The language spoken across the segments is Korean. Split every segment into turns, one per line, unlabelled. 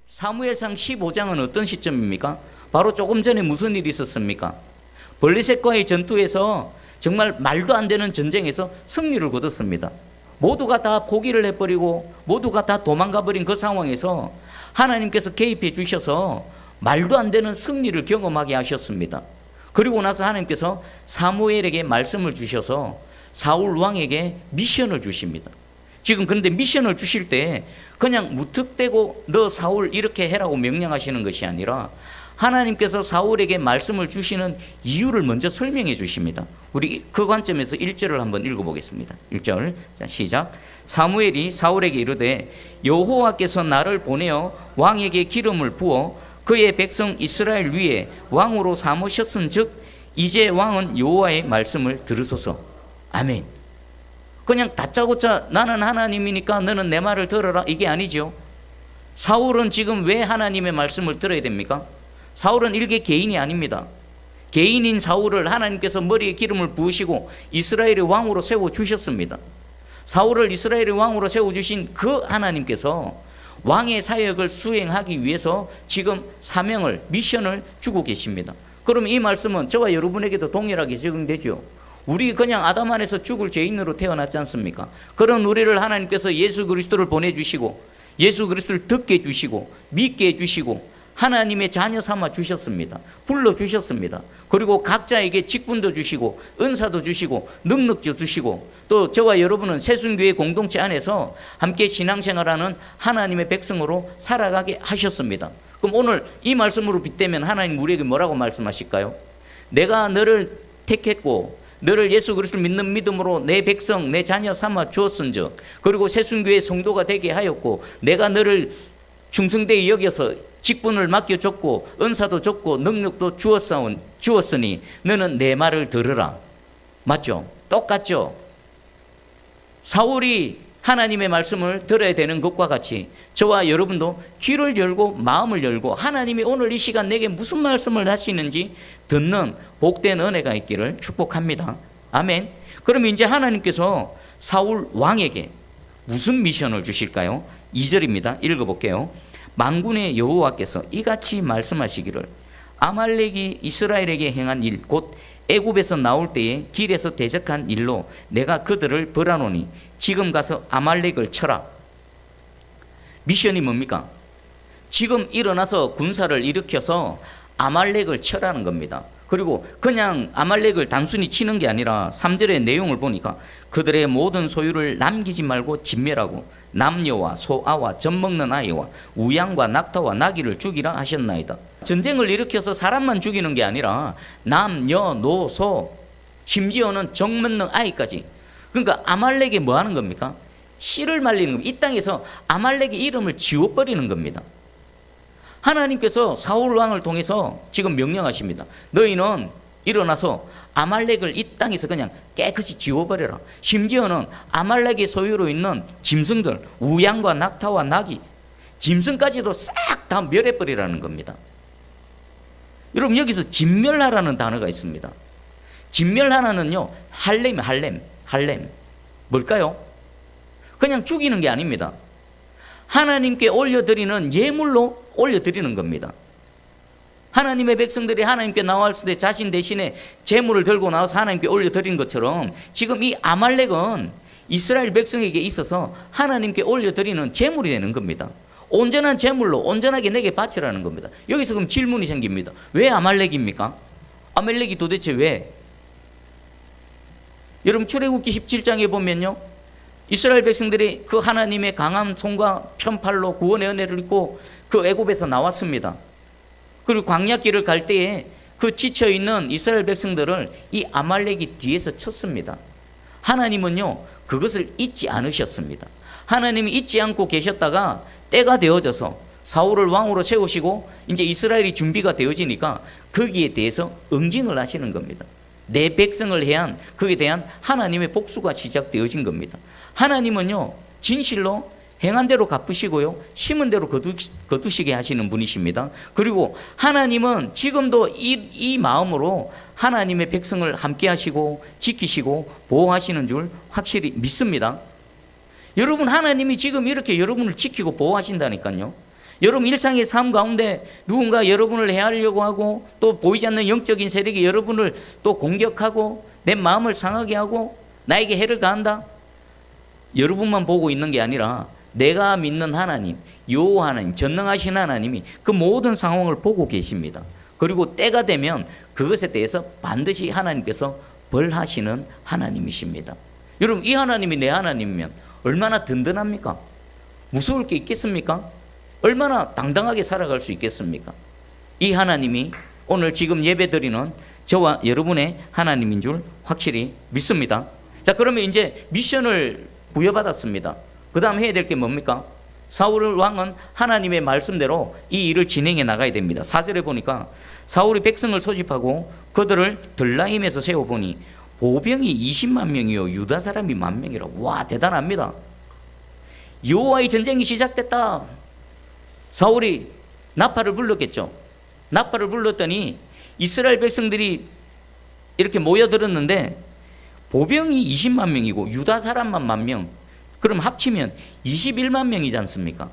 사무엘상 15장은 어떤 시점입니까? 바로 조금 전에 무슨 일이 있었습니까? 블레셋과의 전투에서 정말 말도 안 되는 전쟁에서 승리를 거뒀습니다. 모두가 다 포기를 해버리고 모두가 다 도망가 버린 그 상황에서 하나님께서 개입해 주셔서 말도 안 되는 승리를 경험하게 하셨습니다. 그리고 나서 하나님께서 사무엘에게 말씀을 주셔서 사울 왕에게 미션을 주십니다. 지금 그런데 미션을 주실 때 그냥 무턱대고 너 사울 이렇게 해라고 명령하시는 것이 아니라 하나님께서 사울에게 말씀을 주시는 이유를 먼저 설명해 주십니다. 우리 그 관점에서 1절을 한번 읽어보겠습니다. 1절 자, 시작. 사무엘이 사울에게 이르되 여호와께서 나를 보내어 왕에게 기름을 부어 그의 백성 이스라엘 위에 왕으로 삼으셨은즉 이제 왕은 여호와의 말씀을 들으소서. 아멘. 그냥 다짜고짜 나는 하나님이니까 너는 내 말을 들어라 이게 아니죠. 사울은 지금 왜 하나님의 말씀을 들어야 됩니까? 사울은 일개 개인이 아닙니다. 개인인 사울을 하나님께서 머리에 기름을 부으시고 이스라엘의 왕으로 세워주셨습니다. 사울을 이스라엘의 왕으로 세워주신 그 하나님께서 왕의 사역을 수행하기 위해서 지금 사명을, 미션을 주고 계십니다. 그럼 이 말씀은 저와 여러분에게도 동일하게 적용되죠. 우리 그냥 아담 안에서 죽을 죄인으로 태어났지 않습니까? 그런 우리를 하나님께서 예수 그리스도를 보내주시고 예수 그리스도를 듣게 해주시고 믿게 해주시고 하나님의 자녀 삼아 주셨습니다. 불러주셨습니다. 그리고 각자에게 직분도 주시고 은사도 주시고 능력도 주시고 또 저와 여러분은 새순교회 공동체 안에서 함께 신앙생활하는 하나님의 백성으로 살아가게 하셨습니다. 그럼 오늘 이 말씀으로 빗대면 하나님 우리에게 뭐라고 말씀하실까요? 내가 너를 택했고 너를 예수 그리스도를 믿는 믿음으로 내 백성 내 자녀 삼아 주었은즉 그리고 새순교회 성도가 되게 하였고 내가 너를 충성되게 여겨서 직분을 맡겨줬고 은사도 줬고 능력도 주었으니 너는 내 말을 들으라. 맞죠? 똑같죠? 사울이 하나님의 말씀을 들어야 되는 것과 같이 저와 여러분도 귀를 열고 마음을 열고 하나님이 오늘 이 시간 내게 무슨 말씀을 하시는지 듣는 복된 은혜가 있기를 축복합니다. 아멘. 그럼 이제 하나님께서 사울 왕에게 무슨 미션을 주실까요? 2절입니다. 읽어볼게요. 만군의 여호와께서 이같이 말씀하시기를 아말렉이 이스라엘에게 행한 일 곧 애굽에서 나올 때에 길에서 대적한 일로 내가 그들을 벌하노니 지금 가서 아말렉을 쳐라. 미션이 뭡니까? 지금 일어나서 군사를 일으켜서 아말렉을 쳐라는 겁니다. 그리고 그냥 아말렉을 단순히 치는 게 아니라 3절의 내용을 보니까 그들의 모든 소유를 남기지 말고 진멸하고 남녀와 소아와 젖먹는 아이와 우양과 낙타와 나귀를 죽이라 하셨나이다. 전쟁을 일으켜서 사람만 죽이는 게 아니라 남녀 노소 심지어는 젖먹는 아이까지. 그러니까 아말렉이 뭐 하는 겁니까? 씨를 말리는 겁니다. 이 땅에서 아말렉의 이름을 지워버리는 겁니다. 하나님께서 사울 왕을 통해서 지금 명령하십니다. 너희는 일어나서 아말렉을 이 땅에서 그냥 깨끗이 지워버려라. 심지어는 아말렉의 소유로 있는 짐승들, 우양과 낙타와 나귀, 짐승까지도 싹 다 멸해버리라는 겁니다. 여러분 여기서 진멸하라는 단어가 있습니다. 진멸하라는요 할렘. 뭘까요? 그냥 죽이는 게 아닙니다. 하나님께 올려드리는 예물로 올려드리는 겁니다. 하나님의 백성들이 하나님께 나왔을 때 자신 대신에 제물을 들고 나와서 하나님께 올려드린 것처럼 지금 이 아말렉은 이스라엘 백성에게 있어서 하나님께 올려드리는 제물이 되는 겁니다. 온전한 제물로 온전하게 내게 바치라는 겁니다. 여기서 그럼 질문이 생깁니다. 왜 아말렉입니까? 아말렉이 도대체 왜? 여러분 출애굽기 17장에 보면요 이스라엘 백성들이 그 하나님의 강한 손과 편팔로 구원의 은혜를 입고 그 애굽에서 나왔습니다. 그리고 광야길을 갈 때에 그 지쳐있는 이스라엘 백성들을 이 아말렉이 뒤에서 쳤습니다. 하나님은요 그것을 잊지 않으셨습니다. 하나님이 잊지 않고 계셨다가 때가 되어져서 사울을 왕으로 세우시고 이제 이스라엘이 준비가 되어지니까 거기에 대해서 응징을 하시는 겁니다. 내 백성을 해한 그에 대한 하나님의 복수가 시작되어진 겁니다. 하나님은요 진실로 행한 대로 갚으시고요 심은 대로 거두시게 하시는 분이십니다. 그리고 하나님은 지금도 이 마음으로 하나님의 백성을 함께 하시고 지키시고 보호하시는 줄 확실히 믿습니다. 여러분 하나님이 지금 이렇게 여러분을 지키고 보호하신다니까요. 여러분 일상의 삶 가운데 누군가 여러분을 해하려고 하고 또 보이지 않는 영적인 세력이 여러분을 또 공격하고 내 마음을 상하게 하고 나에게 해를 가한다. 여러분만 보고 있는 게 아니라 내가 믿는 하나님, 여호와 하나님, 전능하신 하나님이 그 모든 상황을 보고 계십니다. 그리고 때가 되면 그것에 대해서 반드시 하나님께서 벌하시는 하나님이십니다. 여러분 이 하나님이 내 하나님이면 얼마나 든든합니까? 무서울 게 있겠습니까? 얼마나 당당하게 살아갈 수 있겠습니까? 이 하나님이 오늘 지금 예배드리는 저와 여러분의 하나님인 줄 확실히 믿습니다. 자, 그러면 이제 미션을 부여받았습니다. 그 다음 해야 될 게 뭡니까? 사울 왕은 하나님의 말씀대로 이 일을 진행해 나가야 됩니다. 4절에 보니까 사울이 백성을 소집하고 그들을 들라임에서 세워보니 보병이 20만 명이요 유다 사람이 10,000명이라. 와, 대단합니다. 여호와의 전쟁이 시작됐다. 사울이 나팔을 불렀겠죠. 나팔을 불렀더니 이스라엘 백성들이 이렇게 모여들었는데 보병이 20만 명이고 유다 사람만 10,000명. 그럼 합치면 21만 명이지 않습니까?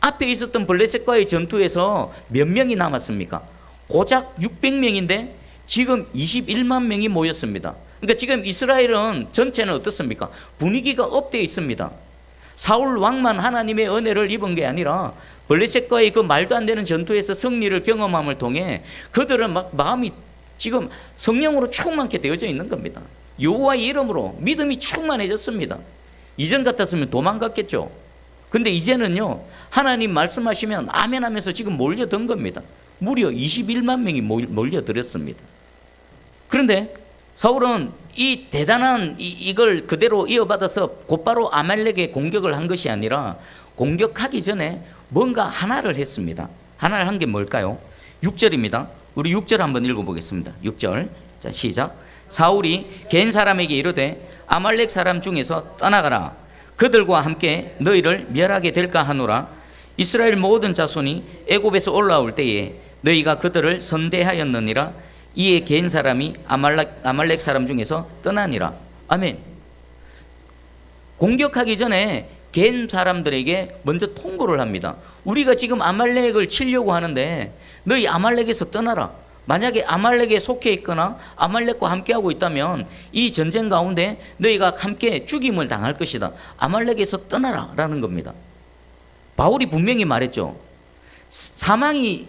앞에 있었던 블레셋과의 전투에서 몇 명이 남았습니까? 고작 600명인데 지금 21만 명이 모였습니다. 그러니까 지금 이스라엘은 전체는 어떻습니까? 분위기가 업되어 있습니다. 사울 왕만 하나님의 은혜를 입은 게 아니라 블레셋과의 그 말도 안 되는 전투에서 승리를 경험함을 통해 그들은 막 마음이 지금 성령으로 충만케 되어져 있는 겁니다. 여호와의 이름으로 믿음이 충만해졌습니다. 이전 같았으면 도망갔겠죠. 근데 이제는요, 하나님 말씀하시면 아멘 하면서 지금 몰려든 겁니다. 무려 21만 명이 몰려들었습니다. 그런데 사울은 이 대단한 이걸 그대로 이어받아서 곧바로 아말렉에 공격을 한 것이 아니라 공격하기 전에 뭔가 하나를 했습니다. 하나를 한 게 뭘까요? 6절입니다. 우리 6절 한번 읽어보겠습니다. 6절. 자, 시작. 사울이 겐 사람에게 이르되 아말렉 사람 중에서 떠나가라. 그들과 함께 너희를 멸하게 될까 하노라. 이스라엘 모든 자손이 애굽에서 올라올 때에 너희가 그들을 선대하였느니라. 이에 겐 사람이 아말렉 사람 중에서 떠나니라. 아멘. 공격하기 전에 겐 사람들에게 먼저 통보를 합니다. 우리가 지금 아말렉을 치려고 하는데 너희 아말렉에서 떠나라. 만약에 아말렉에 속해 있거나 아말렉과 함께하고 있다면 이 전쟁 가운데 너희가 함께 죽임을 당할 것이다. 아말렉에서 떠나라 라는 겁니다. 바울이 분명히 말했죠. 사망이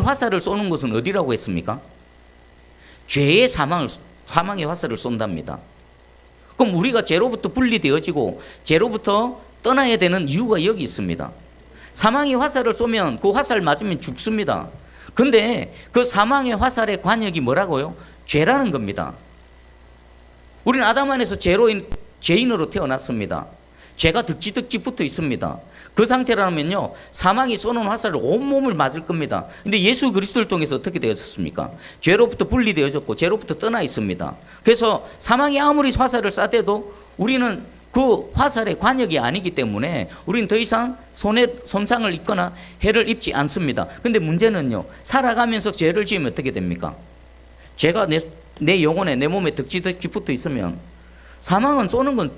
화살을 쏘는 것은 어디라고 했습니까? 죄의 사망의 화살을 쏜답니다. 그럼 우리가 죄로부터 분리되어지고 죄로부터 떠나야 되는 이유가 여기 있습니다. 사망의 화살을 쏘면 그 화살 맞으면 죽습니다. 근데 그 사망의 화살의 관역이 뭐라고요? 죄라는 겁니다. 우리는 아담 안에서 죄인으로 태어났습니다. 죄가 득지 붙어 있습니다. 그 상태라면요, 사망이 쏘는 화살을 온몸을 맞을 겁니다. 근데 예수 그리스도를 통해서 어떻게 되었습니까? 죄로부터 분리되어졌고 죄로부터 떠나 있습니다. 그래서 사망이 아무리 화살을 쏴대도 우리는 그 화살의 관역이 아니기 때문에 우리는 더 이상 손상을 입거나 해를 입지 않습니다. 근데 문제는요, 살아가면서 죄를 지으면 어떻게 됩니까? 죄가 내 영혼에, 내 몸에 득지 붙어 있으면 사망은 쏘는 건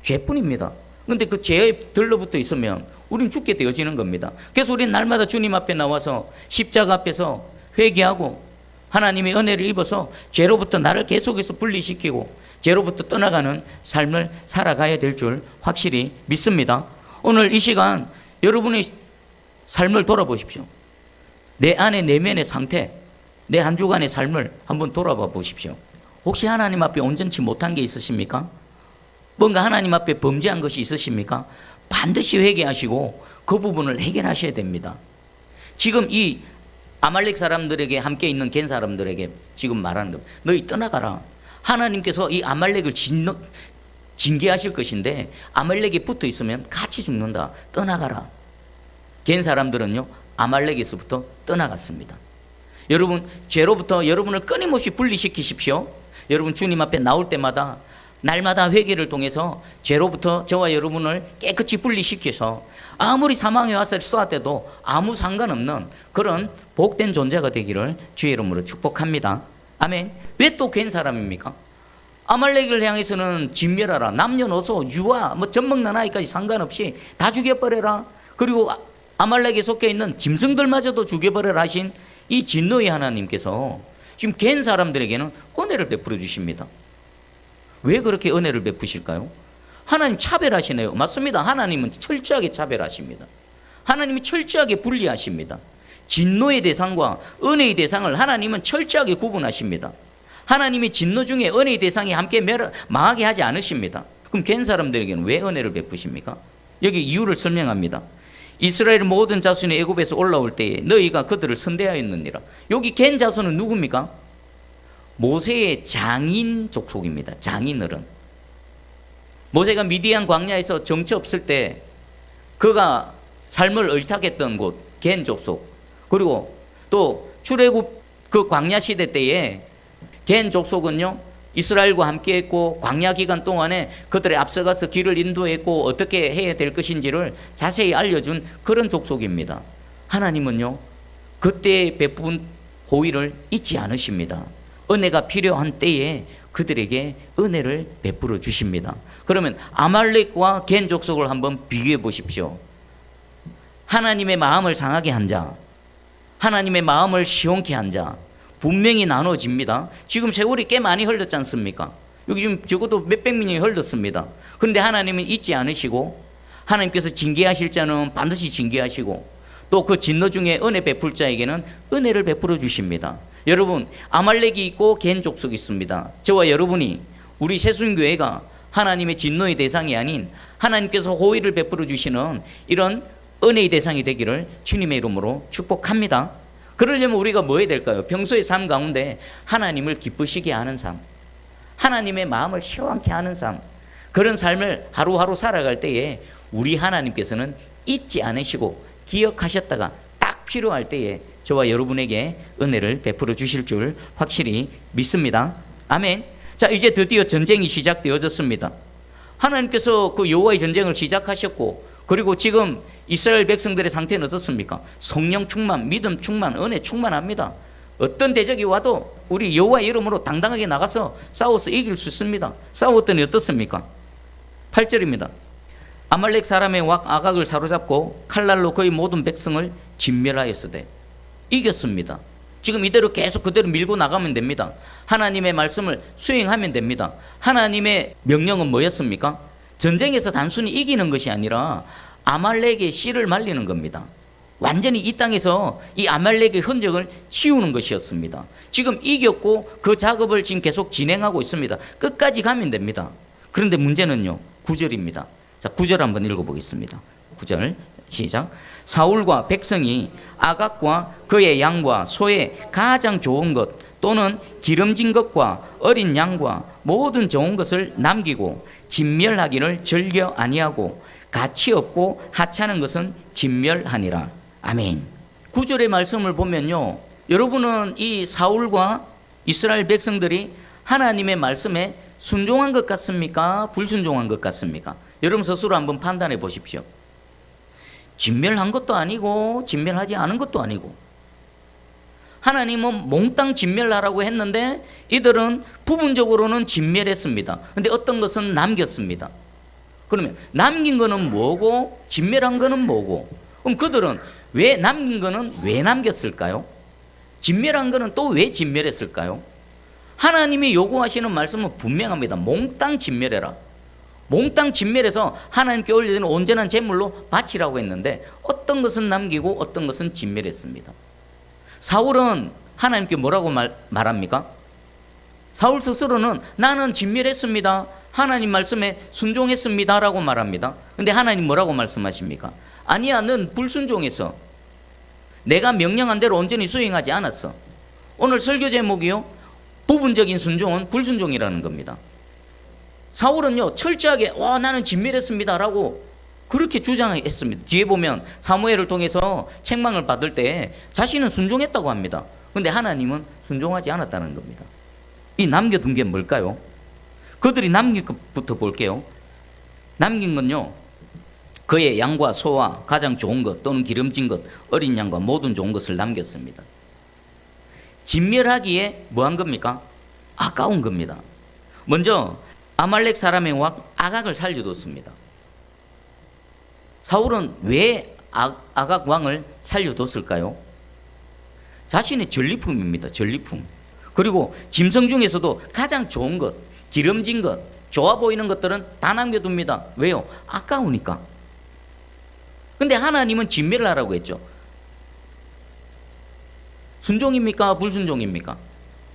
죄뿐입니다. 근데 그 죄에 들러붙어 있으면 우린 죽게 되어지는 겁니다. 그래서 우리는 날마다 주님 앞에 나와서 십자가 앞에서 회개하고 하나님의 은혜를 입어서 죄로부터 나를 계속해서 분리시키고 죄로부터 떠나가는 삶을 살아가야 될 줄 확실히 믿습니다. 오늘 이 시간 여러분의 삶을 돌아보십시오. 내 안의 내면의 상태, 내 한 주간의 삶을 한번 돌아봐 보십시오. 혹시 하나님 앞에 온전치 못한 게 있으십니까? 뭔가 하나님 앞에 범죄한 것이 있으십니까? 반드시 회개하시고 그 부분을 해결하셔야 됩니다. 지금 이 아말렉 사람들에게 함께 있는 겐 사람들에게 지금 말하는 겁니다. 너희 떠나가라. 하나님께서 이 아말렉을 징계하실 것인데 아말렉에 붙어 있으면 같이 죽는다. 떠나가라. 겐 사람들은요, 아말렉에서부터 떠나갔습니다. 여러분, 죄로부터 여러분을 끊임없이 분리시키십시오. 여러분 주님 앞에 나올 때마다 날마다 회개를 통해서 죄로부터 저와 여러분을 깨끗이 분리시켜서 아무리 사망의 화살을 쏘아대도 아무 상관없는 그런 복된 존재가 되기를 주의 이름으로 축복합니다. 아멘. 왜 또 괜 사람입니까? 아말렉을 향해서는 진멸하라. 남녀노소 유아 젖먹는 아이까지 상관없이 다 죽여버려라. 그리고 아말렉에 속해 있는 짐승들마저도 죽여버려 하신 이 진노의 하나님께서 지금 갠 사람들에게는 은혜를 베풀어 주십니다. 왜 그렇게 은혜를 베푸실까요? 하나님 차별하시네요. 맞습니다. 하나님은 철저하게 차별하십니다. 하나님이 철저하게 분리하십니다. 진노의 대상과 은혜의 대상을 하나님은 철저하게 구분하십니다. 하나님이 진노 중에 은혜의 대상이 함께 망하게 하지 않으십니다. 그럼 갠 사람들에게는 왜 은혜를 베푸십니까? 여기 이유를 설명합니다. 이스라엘 모든 자손이 애굽에서 올라올 때에 너희가 그들을 선대하였느니라. 여기 갠 자손은 누굽니까? 모세의 장인 족속입니다. 장인어른. 모세가 미디안 광야에서 정처 없을 때 그가 삶을 을탁했던 곳 갠 족속, 그리고 또 출애굽 그 광야 시대 때에 갠 족속은요 이스라엘과 함께 했고 광야 기간 동안에 그들의 앞서가서 길을 인도했고 어떻게 해야 될 것인지를 자세히 알려준 그런 족속입니다. 하나님은요 그때 베푼 호의를 잊지 않으십니다. 은혜가 필요한 때에 그들에게 은혜를 베풀어 주십니다. 그러면 아말렉과 갠 족속을 한번 비교해 보십시오. 하나님의 마음을 상하게 한 자, 하나님의 마음을 시원케 한 자, 분명히 나눠집니다. 지금 세월이 꽤 많이 흘렀지 않습니까? 여기 지금 적어도 몇백 명이 흘렀습니다. 그런데 하나님은 잊지 않으시고 하나님께서 징계하실 자는 반드시 징계하시고 또 그 진노 중에 은혜 베풀 자에게는 은혜를 베풀어 주십니다. 여러분, 아말렉이 있고 갠 족속이 있습니다. 저와 여러분이 우리 새순교회가 하나님의 진노의 대상이 아닌 하나님께서 호의를 베풀어 주시는 이런 은혜의 대상이 되기를 주님의 이름으로 축복합니다. 그러려면 우리가 뭐 해야 될까요? 평소의 삶 가운데 하나님을 기쁘시게 하는 삶, 하나님의 마음을 시원케 하는 삶, 그런 삶을 하루하루 살아갈 때에 우리 하나님께서는 잊지 않으시고 기억하셨다가 딱 필요할 때에 저와 여러분에게 은혜를 베풀어 주실 줄 확실히 믿습니다. 아멘. 자, 이제 드디어 전쟁이 시작되어졌습니다. 하나님께서 그 여호와의 전쟁을 시작하셨고, 그리고 지금 이스라엘 백성들의 상태는 어떻습니까? 성령 충만, 믿음 충만, 은혜 충만합니다. 어떤 대적이 와도 우리 여호와의 이름으로 당당하게 나가서 싸워서 이길 수 있습니다. 싸웠더니 어떻습니까? 8절입니다. 아말렉 사람의 왁 아각을 사로잡고 칼날로 그의 모든 백성을 진멸하였으되. 이겼습니다. 지금 이대로 계속 그대로 밀고 나가면 됩니다. 하나님의 말씀을 수행하면 됩니다. 하나님의 명령은 뭐였습니까? 전쟁에서 단순히 이기는 것이 아니라 아말렉의 씨를 말리는 겁니다. 완전히 이 땅에서 이 아말렉의 흔적을 치우는 것이었습니다. 지금 이겼고 그 작업을 지금 계속 진행하고 있습니다. 끝까지 가면 됩니다. 그런데 문제는요, 9절입니다. 자, 9절 한번 읽어보겠습니다. 9절 시작. 사울과 백성이 아각과 그의 양과 소의 가장 좋은 것 또는 기름진 것과 어린 양과 모든 좋은 것을 남기고 진멸하기를 즐겨 아니하고 가치 없고 하찮은 것은 진멸하니라. 아멘. 9절의 말씀을 보면요, 여러분은 이 사울과 이스라엘 백성들이 하나님의 말씀에 순종한 것 같습니까? 불순종한 것 같습니까? 여러분 스스로 한번 판단해 보십시오. 진멸한 것도 아니고 진멸하지 않은 것도 아니고, 하나님은 몽땅 진멸하라고 했는데 이들은 부분적으로는 진멸했습니다. 그런데 어떤 것은 남겼습니다. 그러면 남긴 거는 뭐고 진멸한 거는 뭐고? 그럼 그들은 왜 남긴 거는 왜 남겼을까요? 진멸한 거는 또 왜 진멸했을까요? 하나님이 요구하시는 말씀은 분명합니다. 몽땅 진멸해라. 몽땅 진멸해서 하나님께 올려드리는 온전한 제물로 바치라고 했는데 어떤 것은 남기고 어떤 것은 진멸했습니다. 사울은 하나님께 뭐라고 말합니까? 사울 스스로는 나는 진멸했습니다, 하나님 말씀에 순종했습니다 라고 말합니다. 근데 하나님 뭐라고 말씀하십니까? 아니야, 넌 불순종했어. 내가 명령한 대로 온전히 수행하지 않았어. 오늘 설교 제목이요, 부분적인 순종은 불순종이라는 겁니다. 사울은요 철저하게 나는 진멸했습니다 라고 그렇게 주장했습니다. 뒤에 보면 사무엘을 통해서 책망을 받을 때 자신은 순종했다고 합니다. 그런데 하나님은 순종하지 않았다는 겁니다. 이 남겨둔 게 뭘까요? 그들이 남긴 것부터 볼게요. 남긴 건요, 그의 양과 소와 가장 좋은 것 또는 기름진 것, 어린 양과 모든 좋은 것을 남겼습니다. 진멸하기에 뭐한 겁니까? 아까운 겁니다. 먼저 아말렉 사람의 왁 아각을 살려뒀습니다. 사울은 왜 아각 왕을 살려뒀을까요? 자신의 전리품입니다. 전리품. 그리고 짐승 중에서도 가장 좋은 것, 기름진 것, 좋아 보이는 것들은 다 남겨둡니다. 왜요? 아까우니까. 근데 하나님은 진멸을 하라고 했죠. 순종입니까? 불순종입니까?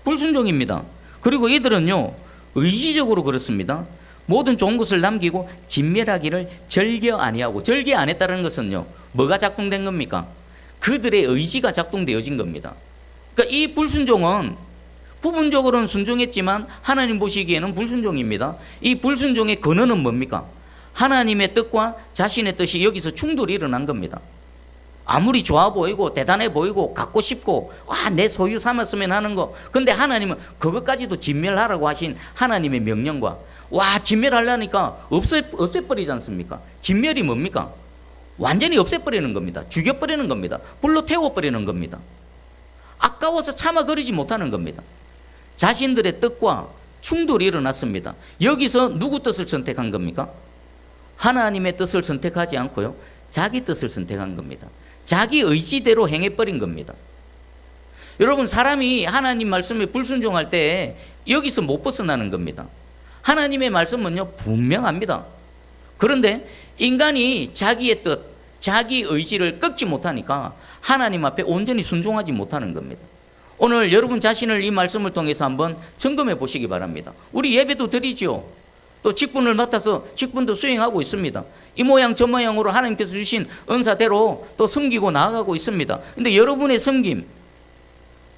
불순종입니다. 그리고 이들은요, 의지적으로 그렇습니다. 모든 좋은 것을 남기고 진멸하기를 절개 아니하고, 절개 안 했다는 것은요, 뭐가 작동된 겁니까? 그들의 의지가 작동되어진 겁니다. 그러니까 이 불순종은 부분적으로는 순종했지만 하나님 보시기에는 불순종입니다. 이 불순종의 근원은 뭡니까? 하나님의 뜻과 자신의 뜻이 여기서 충돌이 일어난 겁니다. 아무리 좋아 보이고 대단해 보이고 갖고 싶고 내 소유 삼았으면 하는 거, 근데 하나님은 그것까지도 진멸하라고 하신 하나님의 명령과 진멸하려니까 없애버리지 않습니까? 진멸이 뭡니까? 완전히 없애버리는 겁니다. 죽여버리는 겁니다. 불로 태워버리는 겁니다. 아까워서 참아 그리지 못하는 겁니다. 자신들의 뜻과 충돌이 일어났습니다. 여기서 누구 뜻을 선택한 겁니까? 하나님의 뜻을 선택하지 않고요, 자기 뜻을 선택한 겁니다. 자기 의지대로 행해버린 겁니다. 여러분, 사람이 하나님 말씀에 불순종할 때 여기서 못 벗어나는 겁니다. 하나님의 말씀은요, 분명합니다. 그런데 인간이 자기의 뜻, 자기 의지를 꺾지 못하니까 하나님 앞에 온전히 순종하지 못하는 겁니다. 오늘 여러분 자신을 이 말씀을 통해서 한번 점검해 보시기 바랍니다. 우리 예배도 드리죠. 또 직분을 맡아서 직분도 수행하고 있습니다. 이 모양 저 모양으로 하나님께서 주신 은사대로 또 섬기고 나아가고 있습니다. 근데 여러분의 섬김,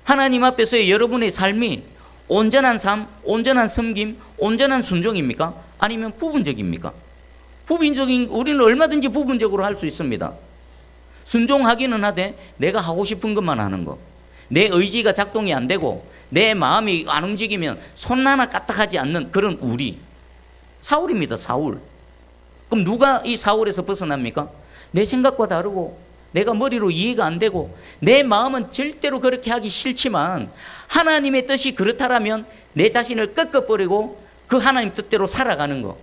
하나님 앞에서의 여러분의 삶이 온전한 삶, 온전한 섬김, 온전한 순종입니까? 아니면 부분적입니까? 우리는 얼마든지 부분적으로 할 수 있습니다. 순종하기는 하되 내가 하고 싶은 것만 하는 거, 내 의지가 작동이 안 되고 내 마음이 안 움직이면 손 하나 까딱하지 않는 그런 우리, 사울입니다. 사울. 그럼 누가 이 사울에서 벗어납니까? 내 생각과 다르고 내가 머리로 이해가 안 되고 내 마음은 절대로 그렇게 하기 싫지만 하나님의 뜻이 그렇다라면 내 자신을 꺾어버리고 그 하나님 뜻대로 살아가는 거,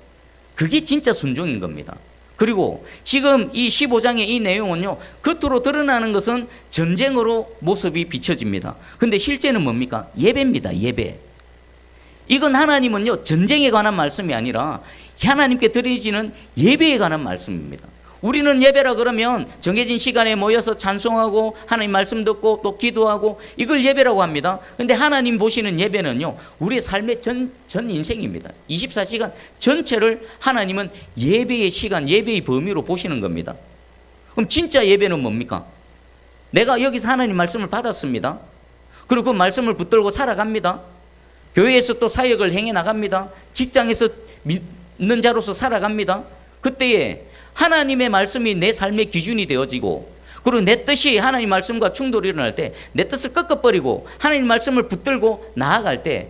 그게 진짜 순종인 겁니다. 그리고 지금 이 15장의 이 내용은요, 겉으로 드러나는 것은 전쟁으로 모습이 비춰집니다. 근데 실제는 뭡니까? 예배입니다. 예배. 이건 하나님은요, 전쟁에 관한 말씀이 아니라 하나님께 드려지는 예배에 관한 말씀입니다. 우리는 예배라 그러면 정해진 시간에 모여서 찬송하고 하나님 말씀 듣고 또 기도하고 이걸 예배라고 합니다. 근데 하나님 보시는 예배는요, 우리의 삶의 전 인생입니다. 24시간 전체를 하나님은 예배의 시간, 예배의 범위로 보시는 겁니다. 그럼 진짜 예배는 뭡니까? 내가 여기서 하나님 말씀을 받았습니다. 그리고 그 말씀을 붙들고 살아갑니다. 교회에서 또 사역을 행해 나갑니다. 직장에서 믿는 자로서 살아갑니다. 그때에 하나님의 말씀이 내 삶의 기준이 되어지고, 그리고 내 뜻이 하나님 말씀과 충돌이 일어날 때 내 뜻을 꺾어버리고 하나님 말씀을 붙들고 나아갈 때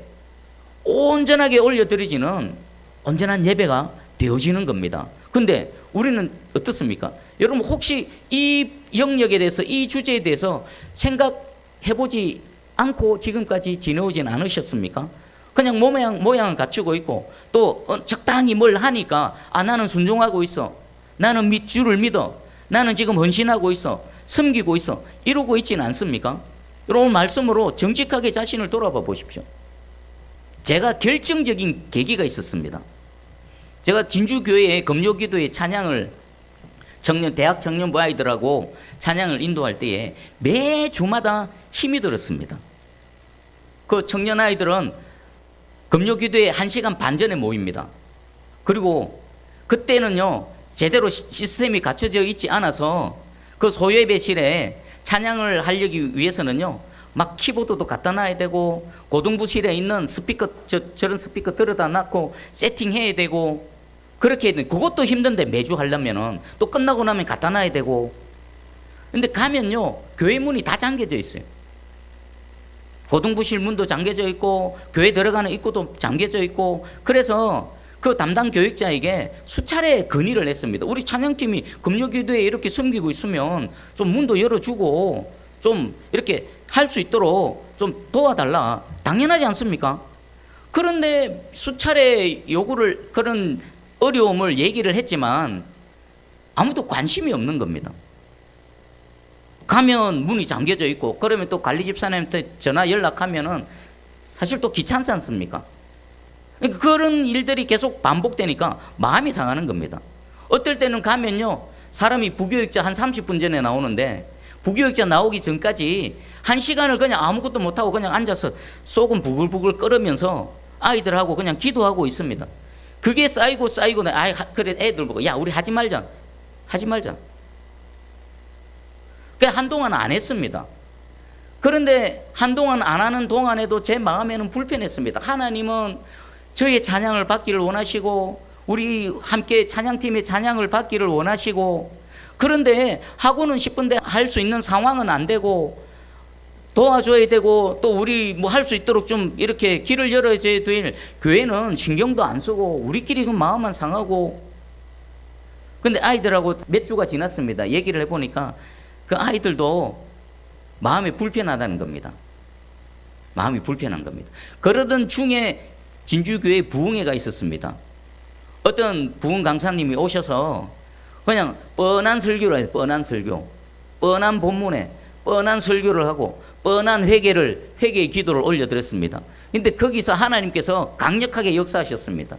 온전하게 올려드리지는 온전한 예배가 되어지는 겁니다. 근데 우리는 어떻습니까? 여러분, 혹시 이 영역에 대해서, 이 주제에 대해서 생각해보지 않고 지금까지 지내오진 않으셨습니까? 그냥 모양을 갖추고 있고 또 적당히 뭘 하니까 나는 순종하고 있어, 나는 주를 믿어, 나는 지금 헌신하고 있어, 섬기고 있어, 이러고 있지는 않습니까? 여러분, 말씀으로 정직하게 자신을 돌아봐 보십시오. 제가 결정적인 계기가 있었습니다. 제가 진주교회의 금요기도의 찬양을 대학 청년부 아이들하고 찬양을 인도할 때에 매 주마다 힘이 들었습니다. 그 청년 아이들은 금요기도에 1시간 반 전에 모입니다. 그리고 그때는요, 제대로 시스템이 갖춰져 있지 않아서 그 소예배실에 찬양을 하려기 위해서는요, 막 키보드도 갖다 놔야 되고 고등부실에 있는 스피커, 저런 스피커 들여다 놨고 세팅해야 되고 그렇게 해야 돼. 그것도 힘든데 매주 하려면은 또 끝나고 나면 갖다 놔야 되고. 근데 가면요, 교회 문이 다 잠겨져 있어요. 고등부실 문도 잠겨져 있고 교회 들어가는 입구도 잠겨져 있고. 그래서 그 담당 교육자에게 수차례 건의를 했습니다. 우리 찬양팀이 금요기도에 이렇게 섬기고 있으면 좀 문도 열어주고 좀 이렇게 할 수 있도록 좀 도와달라. 당연하지 않습니까? 그런데 수차례 요구를, 그런 어려움을 얘기를 했지만 아무도 관심이 없는 겁니다. 가면 문이 잠겨져 있고, 그러면 또 관리 집사님한테 전화 연락하면은 사실 또 귀찮지 않습니까? 그런 일들이 계속 반복되니까 마음이 상하는 겁니다. 어떨 때는 가면요, 사람이 부교육자 한 30분 전에 나오는데 부교육자 나오기 전까지 1시간을 그냥 아무것도 못하고 그냥 앉아서 소금 부글부글 끓으면서 아이들하고 그냥 기도하고 있습니다. 그게 쌓이고 그래 애들 보고 야 우리 하지 말자. 그 한동안 안 했습니다. 그런데 한동안 안 하는 동안에도 제 마음에는 불편했습니다. 하나님은 저의 찬양을 받기를 원하시고 우리 함께 찬양팀의 찬양을 받기를 원하시고, 그런데 하고는 싶은데 할 수 있는 상황은 안 되고 도와줘야 되고 또 우리 뭐 할 수 있도록 좀 이렇게 길을 열어줘야 될 교회는 신경도 안 쓰고 우리끼리 그 마음만 상하고. 근데 아이들하고 몇 주가 지났습니다. 얘기를 해보니까 그 아이들도 마음이 불편하다는 겁니다. 마음이 불편한 겁니다. 그러던 중에 진주교회 부흥회가 있었습니다. 어떤 부흥 강사님이 오셔서 그냥 뻔한 설교를 해요. 뻔한 설교, 뻔한 본문에 뻔한 설교를 하고 뻔한 회개의 기도를 올려드렸습니다. 근데 거기서 하나님께서 강력하게 역사하셨습니다.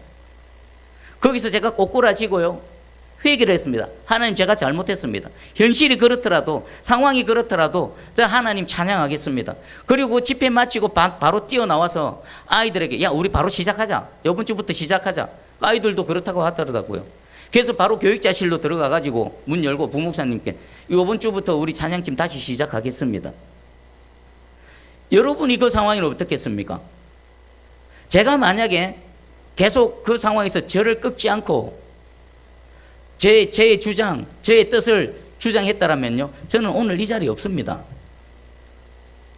거기서 제가 꼬꾸라지고요, 회개를 했습니다. 하나님, 제가 잘못했습니다. 현실이 그렇더라도, 상황이 그렇더라도 하나님 찬양하겠습니다. 그리고 집회 마치고 바로 뛰어나와서 아이들에게 야 우리 바로 시작하자, 이번 주부터 시작하자. 아이들도 그렇다고 하더라고요. 그래서 바로 교육자실로 들어가 가지고 문 열고 부목사님께 이번 주부터 우리 찬양팀 다시 시작하겠습니다. 여러분이 그 상황이 어떻겠습니까? 제가 만약에 계속 그 상황에서 저를 꺾지 않고 제 주장, 저의 뜻을 주장했다라면요, 저는 오늘 이 자리에 없습니다.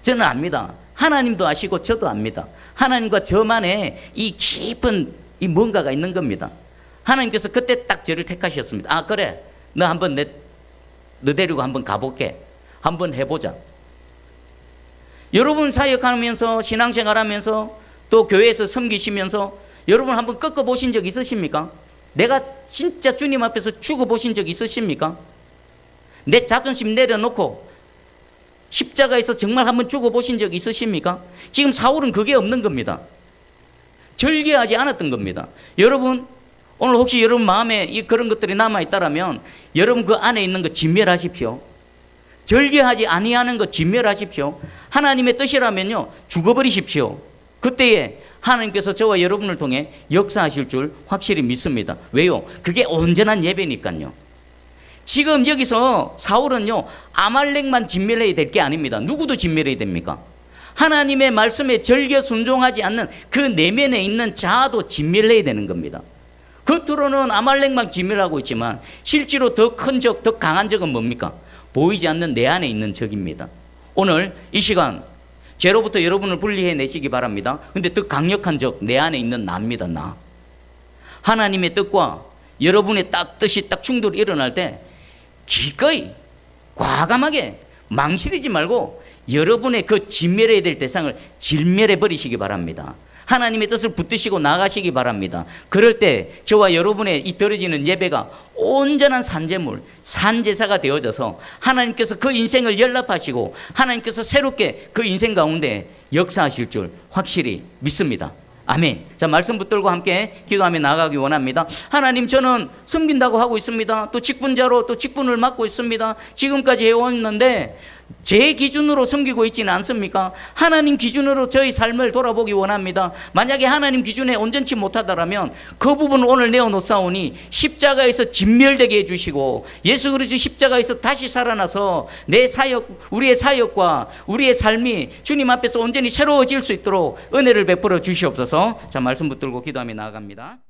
저는 압니다. 하나님도 아시고 저도 압니다. 하나님과 저만의 이 깊은 이 뭔가가 있는 겁니다. 하나님께서 그때 딱 저를 택하셨습니다. 아 그래, 너 한번 너 데리고 한번 가볼게. 한번 해보자. 여러분 사역하면서 신앙생활하면서 또 교회에서 섬기시면서 여러분 한번 꺾어보신 적 있으십니까? 내가 진짜 주님 앞에서 죽어보신 적 있으십니까? 내 자존심 내려놓고 십자가에서 정말 한번 죽어보신 적 있으십니까? 지금 사울은 그게 없는 겁니다. 절개하지 않았던 겁니다. 여러분 오늘 혹시 여러분 마음에 그런 것들이 남아있다라면 여러분 그 안에 있는 거 진멸하십시오. 절개하지 아니하는 거 진멸하십시오. 하나님의 뜻이라면요 죽어버리십시오. 그때에 하나님께서 저와 여러분을 통해 역사하실 줄 확실히 믿습니다. 왜요? 그게 온전한 예배니까요. 지금 여기서 사울은요 아말렉만 진멸해야 될 게 아닙니다. 누구도 진멸해야 됩니까? 하나님의 말씀에 절개 순종하지 않는 그 내면에 있는 자아도 진멸해야 되는 겁니다. 겉으로는 아말렉만 진멸하고 있지만 실제로 더 큰 적, 더 강한 적은 뭡니까? 보이지 않는 내 안에 있는 적입니다. 오늘 이 시간 죄로부터 여러분을 분리해내시기 바랍니다. 근데 더 강력한 적, 내 안에 있는 나입니다. 나. 하나님의 뜻과 여러분의 뜻이 딱 충돌이 일어날 때 기꺼이 과감하게 망설이지 말고 여러분의 그 진멸해야 될 대상을 진멸해 버리시기 바랍니다. 하나님의 뜻을 붙드시고 나가시기 바랍니다. 그럴 때 저와 여러분의 이 드려지는 예배가 온전한 산제물, 산제사가 되어져서 하나님께서 그 인생을 연락하시고 하나님께서 새롭게 그 인생 가운데 역사하실 줄 확실히 믿습니다. 아멘. 자, 말씀 붙들고 함께 기도하며 나아가기 원합니다. 하나님, 저는 섬긴다고 하고 있습니다. 또 직분자로 또 직분을 맡고 있습니다. 지금까지 해왔는데 제 기준으로 섬기고 있지는 않습니까? 하나님 기준으로 저희 삶을 돌아보기 원합니다. 만약에 하나님 기준에 온전치 못하다라면 그 부분을 오늘 내어놓사오니 십자가에서 진멸되게 해주시고 예수 그리스도 십자가에서 다시 살아나서 내 사역, 우리의 사역과 우리의 삶이 주님 앞에서 온전히 새로워질 수 있도록 은혜를 베풀어 주시옵소서. 자, 말씀 붙들고 기도하며 나아갑니다.